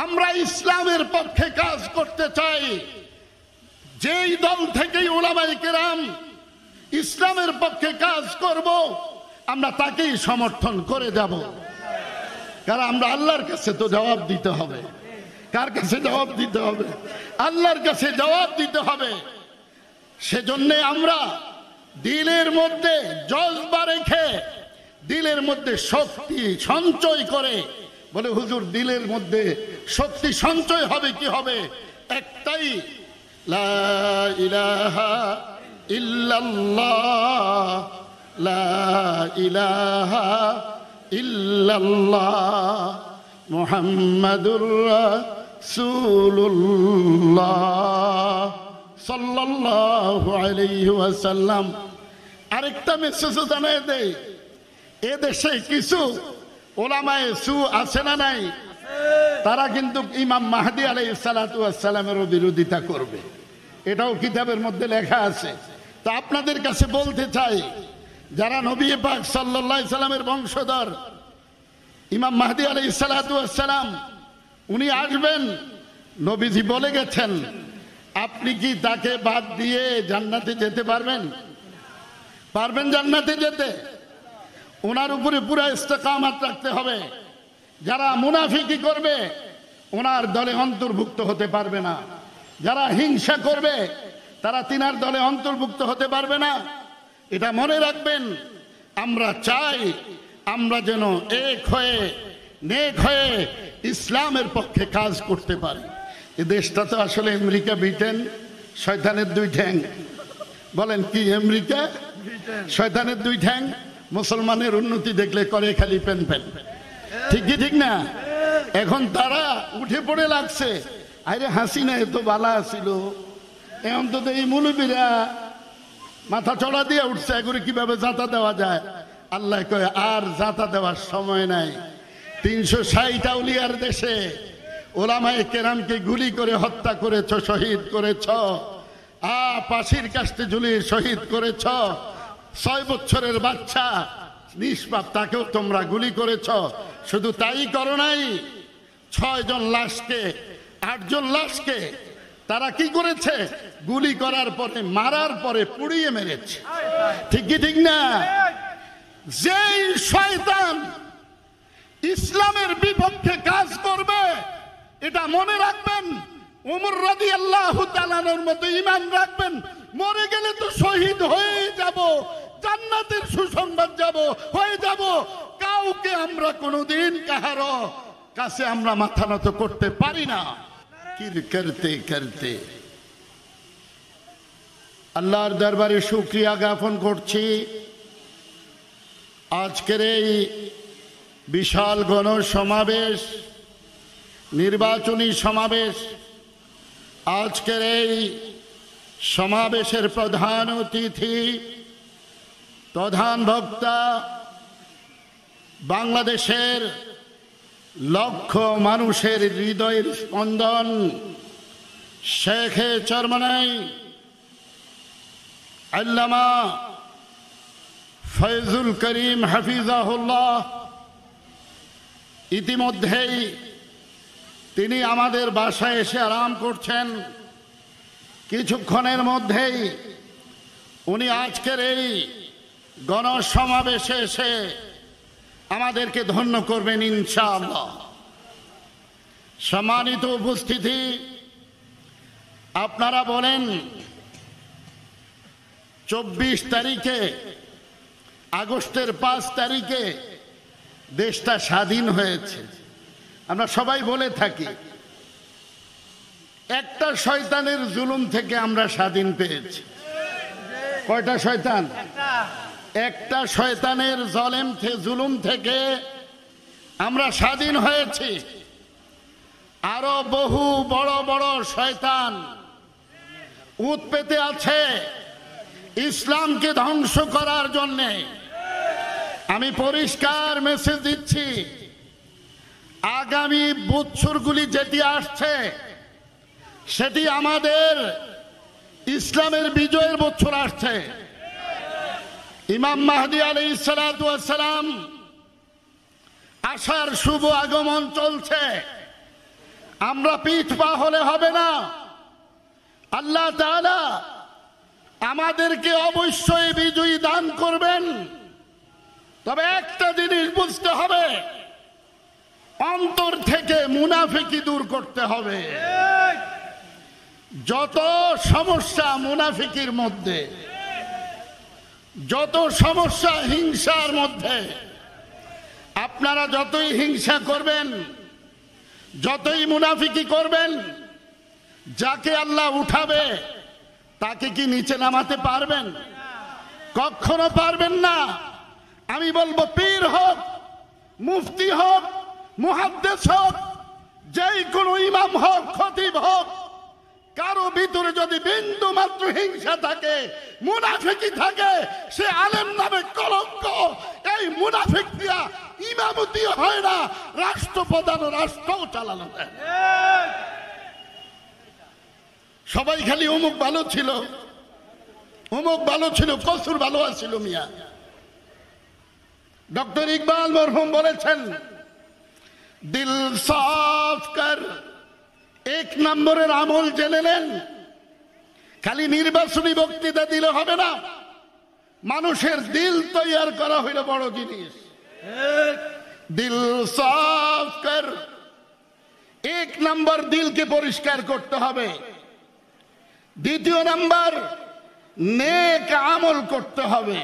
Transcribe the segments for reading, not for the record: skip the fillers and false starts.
আমরা ইসলামের পক্ষে কাজ করতে চাই। যেই দল থেকেই উলামায়ে কেরাম ইসলামের পক্ষে কাজ করব, আমরা তাকেই সমর্থন করে যাব। কারণ আমরা আল্লাহর কাছে তো জবাব দিতে হবে। কার কাছে জবাব দিতে হবে? আল্লাহর কাছে জবাব দিতে হবে। সেজন্য আমরা দিলের মধ্যে জজবা রেখে, দিলের মধ্যে শক্তি সঞ্চয় করে, বলে হুজুর দিলের মধ্যে শক্তি সঞ্চয় হবে কি হবে? একটাই, লা ইলাহা ইল্লাল্লাহ, লা ইলাহা ইল্লাল্লাহ মুহাম্মাদুর রাসূলুল্লাহ সাল্লাল্লাহু আলাইহি ওয়াসাল্লাম। আরেকটা মেসেজও জানায় দেয়, এ দেশে কিছু ওলামায়ে সু আছে না নাই? তারা কিন্তু ইমাম মাহদী আলাইহিস সালাতু ওয়াস সালামেরও বিরোধিতা করবে। এটাও কিতাবের মধ্যে লেখা আছে। তো আপনাদের কাছে বলতে চাই, যারা নবী পাক সাল্লাল্লাহু আলাইহি সাল্লামের বংশধর ইমাম মাহদী আলাইহিস সালাতু ওয়াস সালাম, উনি আসবেন। নবীজি বলে গেছেন, আপনি কি তাকে বাদ দিয়ে জান্নাতে যেতে পারবেন? পারবেন জান্নাতে যেতে? ওনার উপরে পুরা ইস্তেকামাত রাখতে হবে। যারা মুনাফিকি করবে ওনার দলে অন্তর্ভুক্ত হতে পারবে না। যারা হিংসা করবে তারা তিনার দলে অন্তর্ভুক্ত হতে পারবে না। এটা মনে রাখবেন। আমরা চাই আমরা যেন এক হয়ে, নেক হয়ে ইসলামের পক্ষে কাজ করতে পারি। এই দেশটা তো আসলে আমেরিকা ব্রিটেন শয়তানের দুই ঠ্যাং। বলেন কি? আমেরিকা শয়তানের দুই ঠ্যাং। মুসলমানের উন্নতি দেখলে করে খালি পেন পেন। ঠিক কি ঠিক না? এখন তারা উঠে পড়ে লাগছে, আরে হাসিনা এত বালা ছিল, এখন তো এই মুলুবীরা মাথা চড়া দিয়ে উঠছে, এগুলো কিভাবে জাতা দেওয়া যায়। আল্লাহ কয়, আর জাতা দেওয়ার সময় নাই। 360 আউলিয়ার দেশে ওলামায়ে কেরামকে গুলি করে হত্যা করেছ, শহীদ করেছ, ফাঁসির কাস্টে ঝুলিয়ে শহীদ করেছ। 6 বছরের বাচ্চা নিষ্পাপ, তাকেও তোমরা গুলি করেছ। শুধু তাই করো নাই, 6 জন লাশকে, 8 জন লাশকে তারা কি করেছে? গুলি করার পরে, মারার পরে পুড়িয়ে মেরেছে। ঠিক কি ঠিক না? যেই শয়তান ইসলামের বিপক্ষে কাজ করবে, এটা মনে রাখবেন। ওমর রাদিয়াল্লাহু তাআলার মতো ঈমান রাখবেন। মরে গেলে তো শহীদ হয়ে যাব, জান্নাতের সুসংবাদ হয়ে যাব। কাউকে আমরা কোনোদিন কাহারো কাছে আমরা মাথা নত করতে পারি না। কির করতে করতে আল্লাহর দরবারে শুকরিয়া জ্ঞাপন করছি। আজকের এই বিশাল গণ সমাবেশ, নির্বাচনী সমাবেশ, আজকের এই সমাবেশের প্রধান অতিথি, প্রধান বক্তা, বাংলাদেশের লক্ষ মানুষের হৃদয়ের স্পন্দন, শেখে চরমনাই আল্লামা ফয়জুল করিম হাফিজাহুল্লাহ, ইতিমধ্যেই তিনি আমাদের বাসায় এসে আরাম করছেন। কিছুক্ষণের মধ্যেই উনি আজকের এই গণসমাবেশে এসে আমাদেরকে ধন্য করবেন ইনশাআল্লাহ। সম্মানিত উপস্থিতি, আপনারা বলেন 24 তারিখে, আগস্টের 5 তারিখে দেশটা স্বাধীন হয়েছে। আমরা সবাই বলে থাকি, একটা শয়তানের জুলুম থেকে আমরা স্বাধীন পেয়েছি। কয়টা শয়তান? একটা শয়তানের জুলুম থেকে আমরা স্বাধীন হয়েছি। আরো বহু বড় বড় শয়তান উত পেতে আছে ইসলামকে ধ্বংস করার জন্যে। আমি পরিষ্কার মেসেজ দিচ্ছি, আগামী বছরগুলি যেটি আসছে সেটি আমাদের ইসলামের বিজয়ের বছর আসছে। ইমাম মাহদী আলাইহিস সালাতু ওয়াস সালাম আসার শুভ আগমন চলছে। আমরা পিঠ পা হলে হবে না। আল্লাহ তাআলা আমাদেরকে অবশ্যই বিজয়ী দান করবেন। তবে একটা জিনিস বুঝতে হবে, অন্তর থেকে মুনাফিকি দূর করতে হবে। যত সমস্যা মুনাফিকির মধ্যে, যত সমস্যা হিংসার মধ্যে, আপনারা যতই হিংসা করবেন, যতই মুনাফিকি করবেন, যাকে আল্লাহ উঠাবে তাকে কি নিচে নামাতে পারবেন? কখনো পারবেন না। আমি বলবো পীর হোক, মুফতি হোক, মুহাদ্দিস হোক, যেই কোনো ইমাম হোক, খতিব হোক, কারো ভিতরে যদি বিন্দু মাত্র হিংসা থাকে, মুনাফিকি থাকে, সে আলেম নামে কলঙ্ক। এই মুনাফিক দিয়া ইমামতি হয় না, রাষ্ট্রপ্রধান রাষ্ট্রও চালানো যায়। সবাই খালি অমুক ভালো ছিল, অমুক ভালো ছিল, কসুর ভালো আছিল মিয়া। ডক্টর ইকবাল মরহুম বলেছেন, দিল সাফ কর, এক নম্বরের আমল জেনে নেন। খালি নির্বাচনী বক্তৃতা দিলে হবে না, মানুষের দিল তৈয়ার করা হইল বড় জিনিস। দিল সাফ কর, এক নম্বর দিলকে পরিষ্কার করতে হবে। দ্বিতীয় নাম্বার, নেক আমল করতে হবে।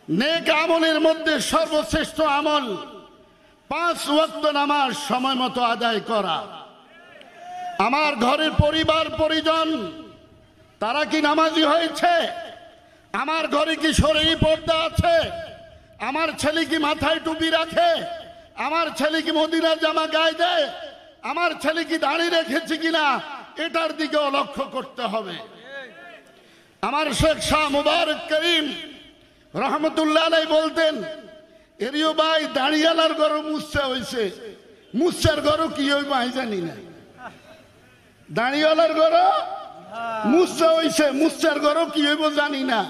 নেক আমলের মধ্যে সর্বশ্রেষ্ঠ আমল 5 ওয়াক্ত নামাজ সময় মতো আদায় করা। আমার ঘরের পরিবার পরিজন তারা কি নামাজি হয়েছে? আমার ঘরে কি শরীর পর্দা আছে? আমার ছেলে কি মাথায় টুপি রাখে? আমার ছেলে কি মদিনার জামা গায়ে দেয়? আমার ছেলে কি দাড়ি রেখেছে কিনা, এটার দিকেও লক্ষ্য করতে হবে। আমার শেখ শাহ মুবারক করিম রহমতুল্লাহ আলাইহি বলতেন, এরিও ভাই দাঁড়িয়ালার গরু মুসা হয়েছে, মুসার গরু কি হইব আমি জানি না। দাঁড়িয়ালার গরু মুসা হয়েছে, মুসার গরু কি হইব জানি না।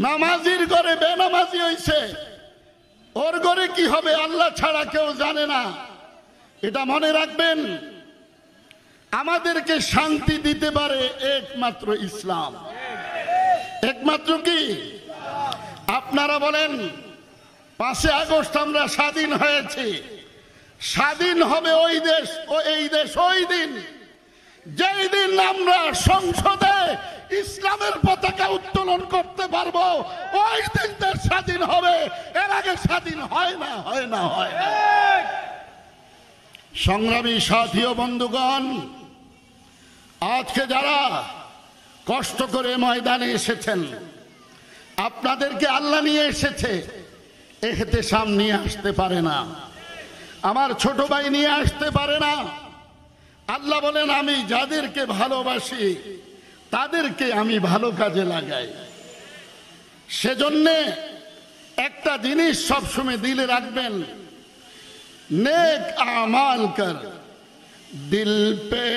নামাজির ঘরে বেনামাজি হয়েছে, ওর ঘরে কি হবে আল্লাহ ছাড়া কেউ জানে না। এটা মনে রাখবেন, আমাদেরকে শান্তি দিতে পারে একমাত্র ইসলাম। একমাত্র কি? আপনারা বলেন 5 আগস্ট আমরা স্বাধীন হয়েছি, স্বাধীন হবে ওই দেশ ও এই দেশ ওই দিন যেই দিন আমরা সংসদে ইসলামের পতাকা উত্তোলন করতে পারবো, ওই দিন দেশ স্বাধীন হবে। এর আগে স্বাধীন হয় না, হয় না, হয় না। সংগ্রামী সাথী ও বন্ধুগণ, আজকে যারা কষ্ট করে ময়দানে এসেছেন, আপনাদেরকে আল্লাহ নিয়ে এসেছে, ইহতেশাম নিয়ে আসতে পারে না, আমার ছোট ভাই নিয়ে আসতে পারে না। আল্লাহ বলেন, আমি যাদেরকে ভালোবাসি তাদেরকে আমি ভালো কাজে লাগাই। সেজন্য একটা জিনিস সবসময় দিলে রাখবেন, नेक आमाल कर, दिल पे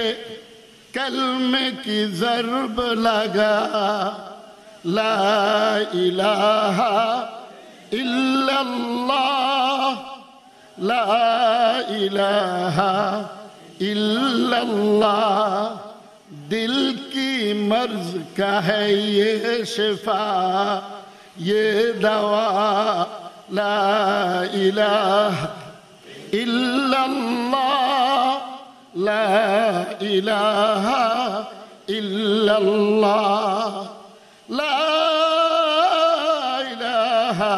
कलमे की ज़रब लगा, ला इलाहा इल्लल्लाह, ला इलाहा इल्लल्लाह। दिल की मर्ज का है ये शिफा, ये दवा, ला इलाहा इल्लल्लाह, ला इलाहा इल्लल्लाह, ला इलाहा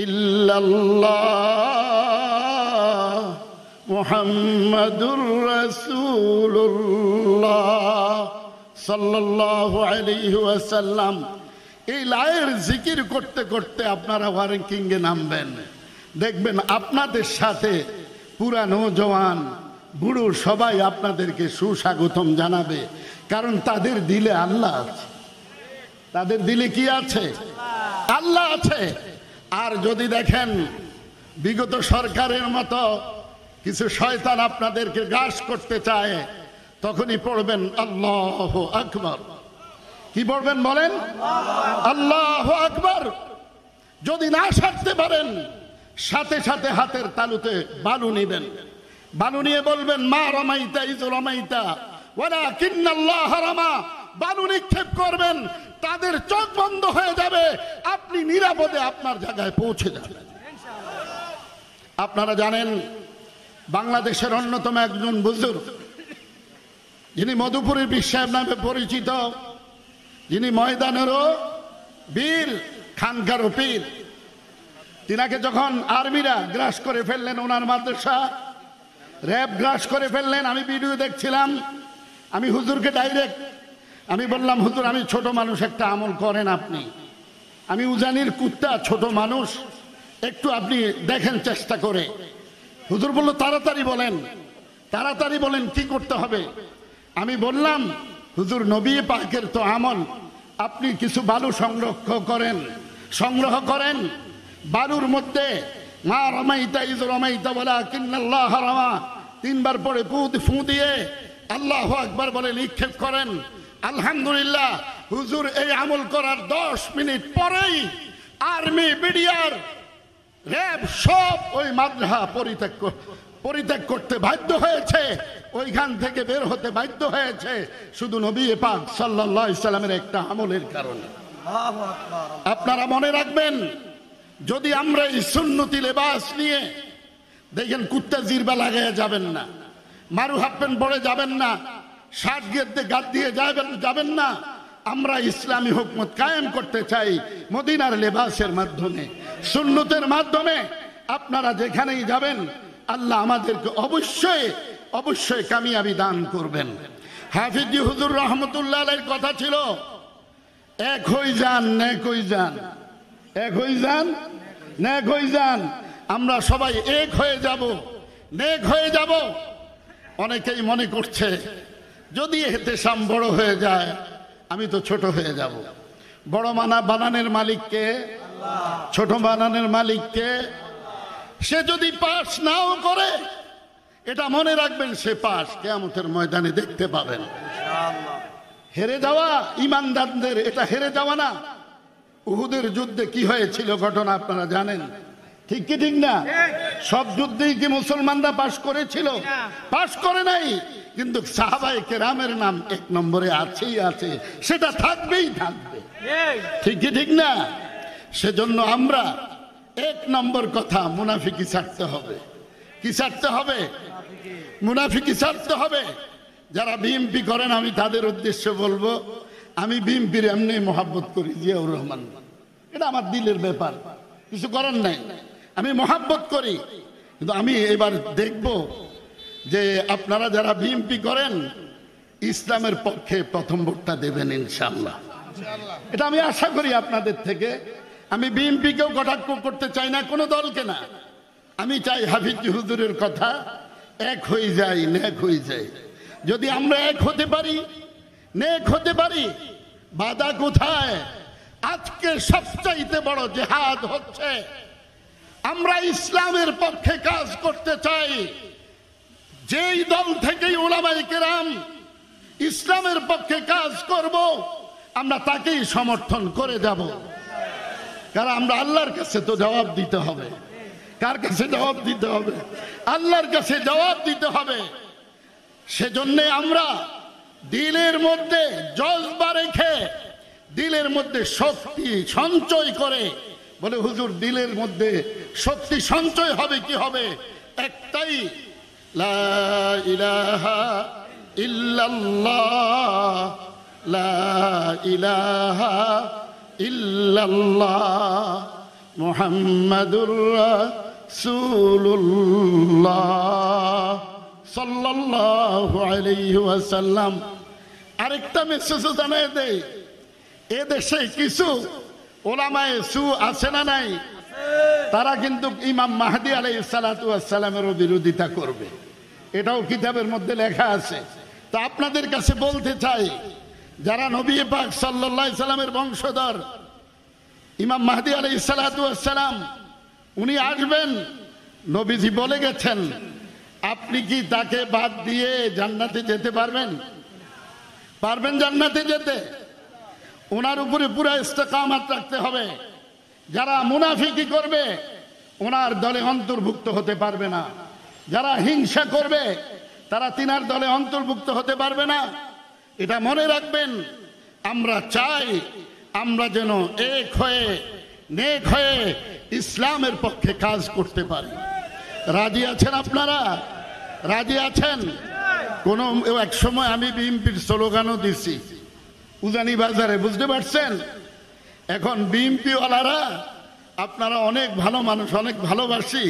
इल्लल्लाह, मुहम्मदुर रसूलुल्लाह सल्लल्लाहु अलैहि वसल्लम। এই লায়ের জিকির করতে করতে আপনারা ওয়ারেঙ্কিংয়ে নামবেন, দেখবেন আপনাদের সাথে পুরানো জওয়ান বুড়ো সবাই আপনাদেরকে সুস্বাগতম জানাবে। কারণ তাদের দিলে আল্লাহ আছে, তাদের দিলে কি আছে? আল্লাহ আছে। আর যদি দেখেন বিগত সরকারের মতো কিছু শয়তান আপনাদেরকে গ্রাস করতে চায়, তখনই পড়বেন আল্লাহু আকবার। কি পড়বেন বলেন? আল্লাহু আকবার। যদি না সারতে পারেন, সাথে সাথে হাতের তালুতে বালু নেবেন, বালু নিয়ে বলবেন মা রমাইতা ইজ রমাইতা ওয়ালাকিন্নাল্লাহ রামা, বালু নিক্ষেপ করবেন, তাদের চোখ বন্ধ হয়ে যাবে, আপনি নিরাপদে আপনার জায়গায় পৌঁছে যাবেন। আপনারা জানেন বাংলাদেশের অন্যতম একজন বুজুর্গ, যিনি মধুপুরের বীর সাহেব নামে পরিচিত, যিনি ময়দানেরও বীর, খানকারও পীর, তিনাকে যখন আর্মিরা গ্রাস করে ফেললেন, ওনার মাদ্রাসা র্যাব গ্রাস করে ফেললেন, আমি ভিডিও দেখছিলাম। আমি হুজুরকে ডাইরেক্ট আমি বললাম, হুজুর আমি ছোট মানুষ, একটা আমল করেন আপনি, আমি উজানির কুত্তা, ছোট মানুষ, একটু আপনি দেখেন চেষ্টা করে। হুজুর বলল তাড়াতাড়ি বলেন, তাড়াতাড়ি বলেন কি করতে হবে। আমি বললাম, হুজুর নবী পাকের তো আমল, আপনি কিছু বালু সংগ্রহ করেন, বালুর মধ্যে মা রমাইতা ইজ রমাইতা ওয়ালাকিন্নাল্লাহ রামা তিনবার পরে ফু দিয়ে আল্লাহু আকবার বলে নিক্ষেপ করেন। আলহামদুলিল্লাহ, হুজুর এই আমল করার 10 মিনিট পরেই আর্মি, বিডিআর, র্যাব সব ওই মাদ্রাসা পরিত্যাগ করতে বাধ্য হয়েছে, ওইখান থেকে বের হতে বাধ্য হয়েছে, শুধু নবী পাক সাল্লাল্লাহু আলাইহি সাল্লামের একটা আমলের কারণে। আপনারা মনে রাখবেন, যদি আমরা এই সুন্নতি লেবাস নিয়ে দেখেন, কুত্তা জিরবা লাগাইয়া যাবেন না, মারু হাফ প্যান্ট পরে যাবেন না, শার্ট গাদ দিয়ে যাবেন না। আমরা ইসলামী হুকমত কায়েম করতে চাই মদিনার লেবাসের মাধ্যমে, সুন্নতের মাধ্যমে। আপনারা যেখানেই যাবেন, আল্লাহ আমাদেরকে অবশ্যই কামিয়াবি দান করবেন। হাফিজি হুজুর রহমতুল্লাহ আলাইহির কথা ছিল, এক হই যান নেক হই যান, এক হই যান নেক হই যান। আমরা সবাই এক হয়ে যাব, নেক হয়ে যাব। অনেকেই মনে করছে যদি এহতেশাম বড় হয়ে যায়, আমি তো ছোট হয়ে যাব। বড় বানানের মালিককে, ছোট বানানের মালিককে। সে যদি পাস নাও করে, এটা মনে রাখবেন, সে পাস কিয়ামতের ময়দানে দেখতে পাবেন। হেরে যাওয়া ইমানদারদের, এটা হেরে যাওয়া না। উহুদের যুদ্ধে কি হয়েছিল ঘটনা আপনারা জানেন, ঠিক কি ঠিক না? সব যুদ্ধেই কি মুসলমানরা পাস করেছিল? পাস করে নাই, কিন্তু সাহাবায়ে কেরামের নাম 1 নম্বরে আছেই আছে, সেটা থাকবেই থাকবে, ঠিক কি ঠিক না? সেজন্য আমরা 1 নম্বর কথা, মুনাফিকি ছাড়তে হবে। কি ছাড়তে হবে? মুনাফিকি ছাড়তে হবে। যারা বিএমপি করেন, আমি তাদের উদ্দেশ্যে বলবো, আমি বিএমপির এমনি মহাব্বত করি, জিয়াউর রহমান, এটা আমার দিলের ব্যাপার, কিছু করার নাই, আমি মহাব্বত করি। কিন্তু আমি এবার দেখব যে আপনারা যারা বিএমপি করেন, ইসলামের পক্ষে প্রথম ভোটটা দেবেন ইনশাআল্লাহ। এটা আমি আশা করি আপনাদের থেকে। আমি বিএমপিকেও কটাক্ষ করতে চাই না, কোনো দলকে না। আমি চাই হাফিজ হুজুরের কথা, এক হয়ে যায় নেক হয়ে যায়। যদি আমরা এক হতে পারি, নেক হতে পারি, বাধা কোথায়? আজকে সবচাইতে বড় জিহাদ হচ্ছে, আমরা ইসলামের পক্ষে কাজ করতে চাই। যেই দল থেকে উলামায়ে কেরাম ইসলামের পক্ষে কাজ করব, আমরা তাকেই সমর্থন করে যাব। কারণ আমরা আল্লাহর কাছে তো জবাব দিতে হবে। কার কাছে জবাব দিতে হবে? আল্লাহর কাছে জবাব দিতে হবে। সেজন্য আমরা দিলের মধ্যে জজবা রেখে, দিলের মধ্যে শক্তি সঞ্চয় করে, বলে হুজুর দিলের মধ্যে শক্তি সঞ্চয় হবে কি হবে? একটাই, লা ইলাহা ইল্লাল্লাহ, লা ইলাহা ইল্লাল্লাহ মুহাম্মাদুর রাসূলুল্লাহ সাল্লাল্লাহু আলাইহি ওয়াসাল্লাম। আরেকটা মেসেজ জানাই দেই, এ দেশে কিছু ওলামায়ে সু আছে না নাই? তারা কিন্তু ইমাম মাহদী আলাইহিস সালাতু ওয়াস সালামেরও বিরোধিতা করবে, এটাও কিতাবের মধ্যে লেখা আছে। তো আপনাদের কাছে বলতে চাই, যারা নবী পাক সাল্লাল্লাহু আলাইহি সাল্লামের বংশধর, ইমাম মাহদী আলাইহিস সালাতু ওয়াস সালাম উনি আসবেন, নবীজি বলে গেছেন। আপনি কি তাকে বাদ দিয়ে জান্নাতে যেতে পারবেন? পারবেন জান্নাতে যেতে? ওনার উপরে পুরো ইস্তেকামত রাখতে হবে। যারা মুনাফিকি করবে, ওনার দলে অন্তর্ভুক্ত হতে পারবে না। যারা হিংসা করবে তারা তিনার দলে অন্তর্ভুক্ত হতে পারবে না। এটা মনে রাখবেন। আমরা চাই আমরা যেন এক হয়ে নেক হয়ে ইসলামের পক্ষে কাজ করতে পারি। রাজি আছেন আপনারা? রাজি আছেন? কোন এক সময় আমি বিএনপির স্লোগানও দিছি উজানি বাজারে, বুঝতে পারছেন? এখন বিএনপি ওয়ালারা আপনারা অনেক ভালো মানুষ, অনেক ভালোবাসি,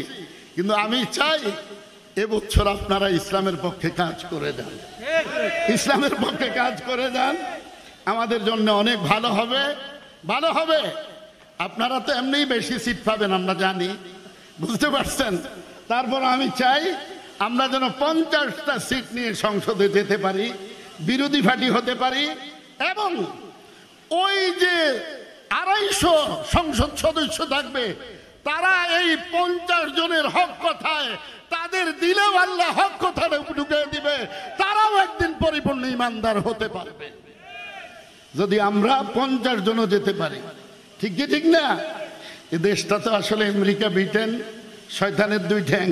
কিন্তু আমি চাই এবছর আপনারা ইসলামের পক্ষে কাজ করে যান, ইসলামের পক্ষে কাজ করে যান, আমাদের জন্য অনেক ভালো হবে, ভালো হবে। আপনারা তো এমনিই বেশি সিট পাবেন আমরা জানি, বুঝতে পারছেন? তারপর আমি চাই আমরা যেন 50টা সিট নিয়ে সংসদে যেতে পারি, বিরোধী পার্টি হতে পারি, এবং ওই যে 250 সংসদ সদস্য থাকবে তারা এই 50 জনের হক কথায় তাদের দিলেও আল্লাহ হক কথাটা ঢুকে দিবে, তারাও একদিন পরিপূর্ণ ইমানদার হতে পারবে যদি আমরা 50 জনও যেতে পারি। ঠিক কি ঠিক না? এই দেশটা তো আসলে আমেরিকা ব্রিটেন শয়তানের দুই ঠ্যাং।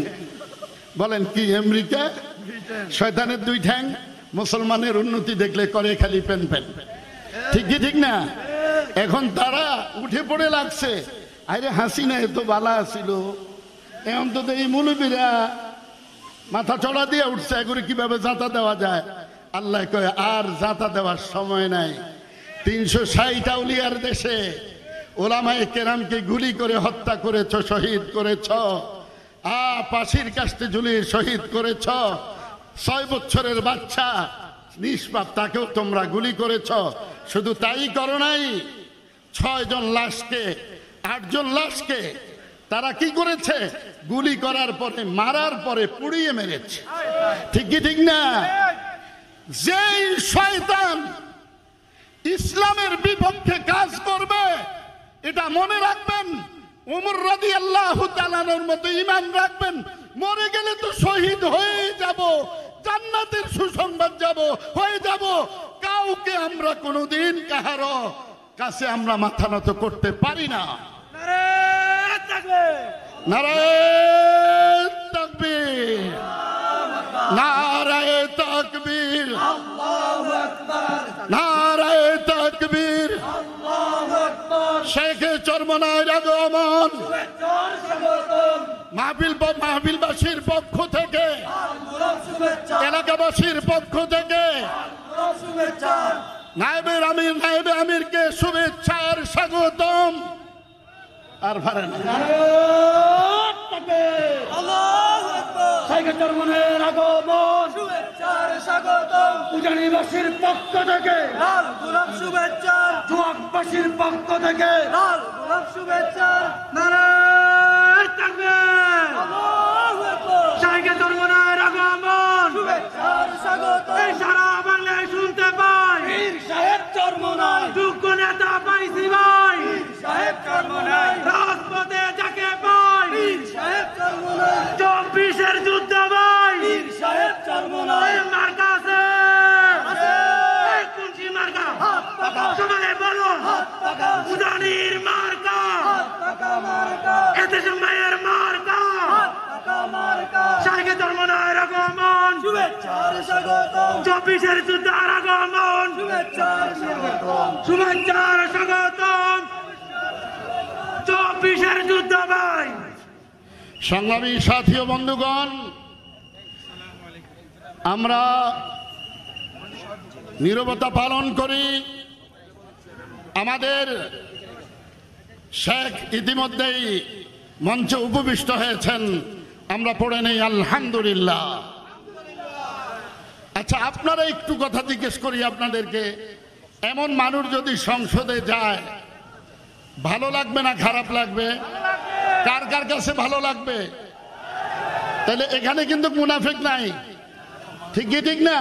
বলেন কি? আমেরিকা শয়তানের দুই ঠ্যাং। মুসলমানের উন্নতি দেখলে করে খালি পেন পেন। ঠিক কি ঠিক না? এখন তারা উঠে পড়ে লাগছে, আরে হাসিনা এত বালা ছিল, এখন তো এই মুলুবীরা মাথা চড়া দিয়ে উঠছে, এগুলো কিভাবে জাতা দেওয়া যায়। আল্লাহ কয় আর জাতা দেওয়ার সময় নাই। 360 আউলিয়ার দেশে ওলামায়ে কেরামকে গুলি করে হত্যা করেছ, শহীদ করেছ, ফাঁসির কাস্তে ঝুলিয়ে শহীদ করেছ। 6 বছরের বাচ্চা নিষ্পাপ, তাকেও তোমরা গুলি করেছ। শুধু তাই করো নাই, 6 জন লাশকে 8 জন লাশকে তারা কি করেছে? গুলি করার পরে মারার পরে পুড়িয়ে মেরেছে। ঠিক কি ঠিক না? যেই শয়তান ইসলামের বিপক্ষে কাজ করবে, এটা মনে রাখবেন, ওমর রাদিয়াল্লাহু তাআলার মতো ঈমান রাখবেন, মরে গেলে তো শহীদ হয়ে যাব, জান্নাতের সুসংবাদ হয়ে যাব। কাউকে আমরা কোনোদিন কাহারো কাছে আমরা মাথা নত করতে পারি না। নারে তাকবীর, নারে তাকবীর, নারে তাকবীর, আল্লাহু আকবার, নারে তাকবীর, আল্লাহু আকবার। শেখে চরমনার আগমন, মাহফিলবাসীর পক্ষ থেকে, এলাকাবাসীর পক্ষ থেকে নায়েবে আমিরকে শুভেচ্ছার স্বাগতম। আর ভারেন উজানিবাসীর পক্ষ থেকে, শুভেচ্ছা জুয়াকবাসীর পক্ষ থেকে শুভেচ্ছা। নারায়ে তাকবীর, আল্লাহু আকবার। শাইখে চরমনার আগমন, শুভেচ্ছার স্বাগতম। এই সারা বাংলায় শুনতে পাই পীর সাহেব চরমনায়, যোগ্য নেতা পাইছি ভাই পীর সাহেব চরমনায়, রাজপথে যাকে পাই পীর সাহেব চরমনায়, 24-এর যুদ্ধ ভাই পীর সাহেব চরমনায়। মার্কা আছে কোনটি মার্কা? হাত পাকা। সবাই বলো হাত পাকা। উজানির মার্কা হাত পাকা মার্কা, এতে সময়ের মার্কা হাত পাকা মার্কা। শাইখে চরমনার আগমন, শুভেচ্ছার স্বাগতম। 24-এর যুদ্ধের আগমন, শুভেচ্ছার স্বাগতম, শুভেচ্ছার স্বাগতম। 24-এর যুদ্ধ ভাই। সংগ্রামী সাথী ও বন্ধুগণ, আমরা নীরবতা পালন করি। আমাদের শেখ ইতিমধ্যেই মঞ্চে উপবিষ্ট হয়েছেন, আমরা পড়ে নেই আলহামদুলিল্লাহ। আচ্ছা, আপনারা একটু কথা জিজ্ঞেস করি আপনাদেরকে, এমন মানুষ যদি সংসদে যায় ভালো লাগবে না খারাপ লাগবে? কার কার কাছে ভালো লাগবে? তাহলে এখানে কিন্তু মুনাফিক নাই, ঠিক কি ঠিক না?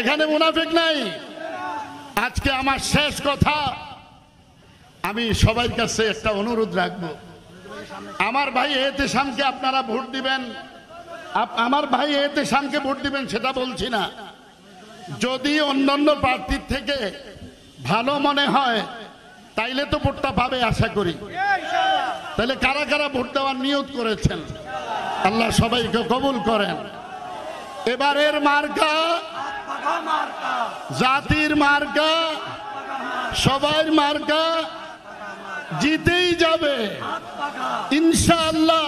এখানে মুনাফিক নাই। আজকে আমার শেষ কথা, আমি সবার কাছে একটা অনুরোধ রাখবো। আমার ভাই এহতেশামকে আপনারা ভোট দিবেন, আমার ভাই এহতেশামকে ভোট দিবেন সেটা বলছি না। যদি অন্যান্য প্রার্থীর থেকে ভালো মনে হয় তাইলে তো ভোটটা পাবে আশা করি। তাহলে কারা কারা ভোট দেওয়ার নিয়ত করেছেন? আল্লাহ সবাইকে কবুল করেন। এবারের মার্কা জাতির মার্কা, সবার মার্কা জিতেই যাবে ইনশাআল্লাহ।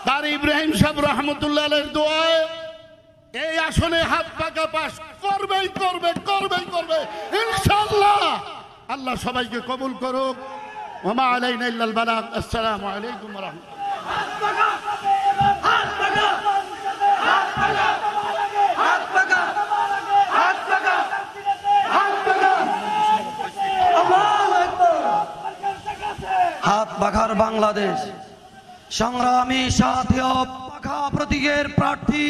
তার ইব্রাহিম সাহেব রহমতুল্লাহ আলাইহির দোয়ায় এই আসনে হাত পাকা পাস করবেই করবে করবেই করবে ইনশাআল্লাহ। আল্লাহ সবাইকে কবুল করুক। ওয়া মা আলাইনা ইল্লাল বালাগ। আসসালামু আলাইকুম ওয়া রাহমাতুল্লাহ। হাত বাঘার বাংলাদেশ সংগ্রামী সাথী পাখা প্রতীকের প্রার্থী